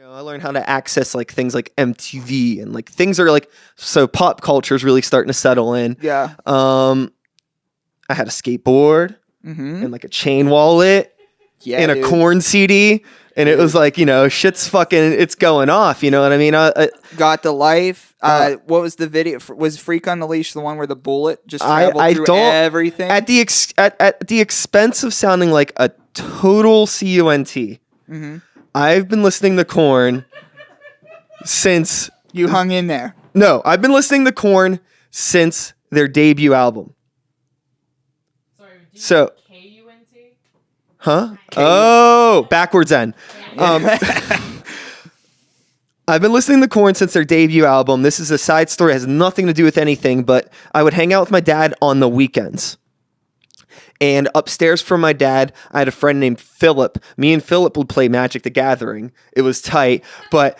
I learned how to access like things like MTV and like things are like, so pop culture is really starting to settle in. Yeah. I had a skateboard and like a chain wallet and a Korn CD. And it was like, shit's fucking, it's going off. You know what I mean? Got the life. What was the video? Was Freak on the Leash the one where the bullet just traveled through everything? At the expense of sounding like a total cunt, I've been listening to Korn since... You hung in there. No, I've been listening to Korn since their debut album. Sorry, K-U-N-T? Huh? Oh, backwards N. I've been listening to Korn since their debut album. This is a side story. It has nothing to do with anything, but I would hang out with my dad on the weekends. And upstairs from my dad, I had a friend named Philip. Me and Philip would play Magic the Gathering. It was tight, but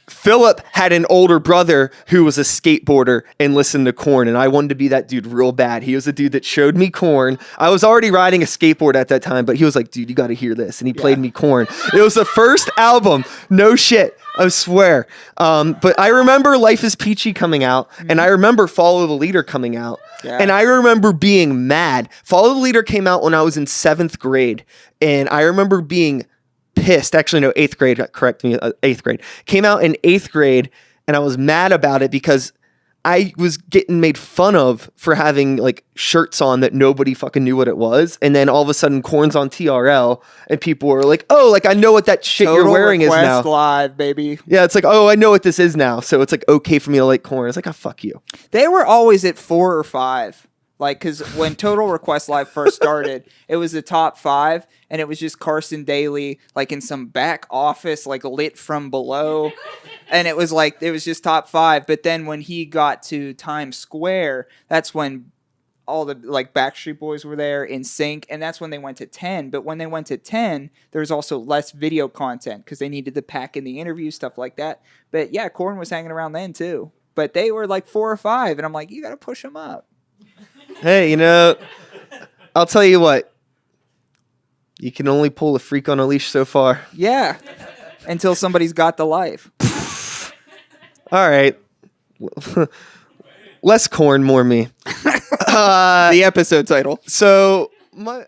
Philip had an older brother who was a skateboarder and listened to Korn, and I wanted to be that dude real bad. He was the dude that showed me Korn. I was already riding a skateboard at that time, but he was like, dude, you got to hear this. And he played me Korn. It was the first album. No shit. I swear. But I remember Life is Peachy coming out, and I remember Follow the Leader coming out. Yeah. And I remember being mad. Follow the Leader came out when I was in 7th grade, and I remember being pissed. Actually, no, 8th grade. Correct me. 8th grade. Came out in 8th grade, and I was mad about it because I was getting made fun of for having like shirts on that nobody fucking knew what it was. And then all of a sudden Korn's on TRL and people were like, oh, like I know what that shit you're wearing is now. Live, baby. Yeah, it's like, oh, I know what this is now. So it's like okay for me to like Korn. It's like, oh, fuck you. They were always at 4 or 5. Like, because when Total Request Live first started, it was the top 5, and it was just Carson Daly, like, in some back office, like, lit from below. And it was like, it was just top 5. But then when he got to Times Square, that's when all the, like, Backstreet Boys were there in sync, and that's when they went to 10. But when they went to 10, there was also less video content, because they needed to pack in the interview, stuff like that. But, yeah, Korn was hanging around then, too. But they were, like, 4 or 5, and I'm like, you got to push them up. Hey, I'll tell you what. You can only pull a freak on a leash so far. Yeah. Until somebody's got the life. All right. Less Korn, more me. The episode title. So, my...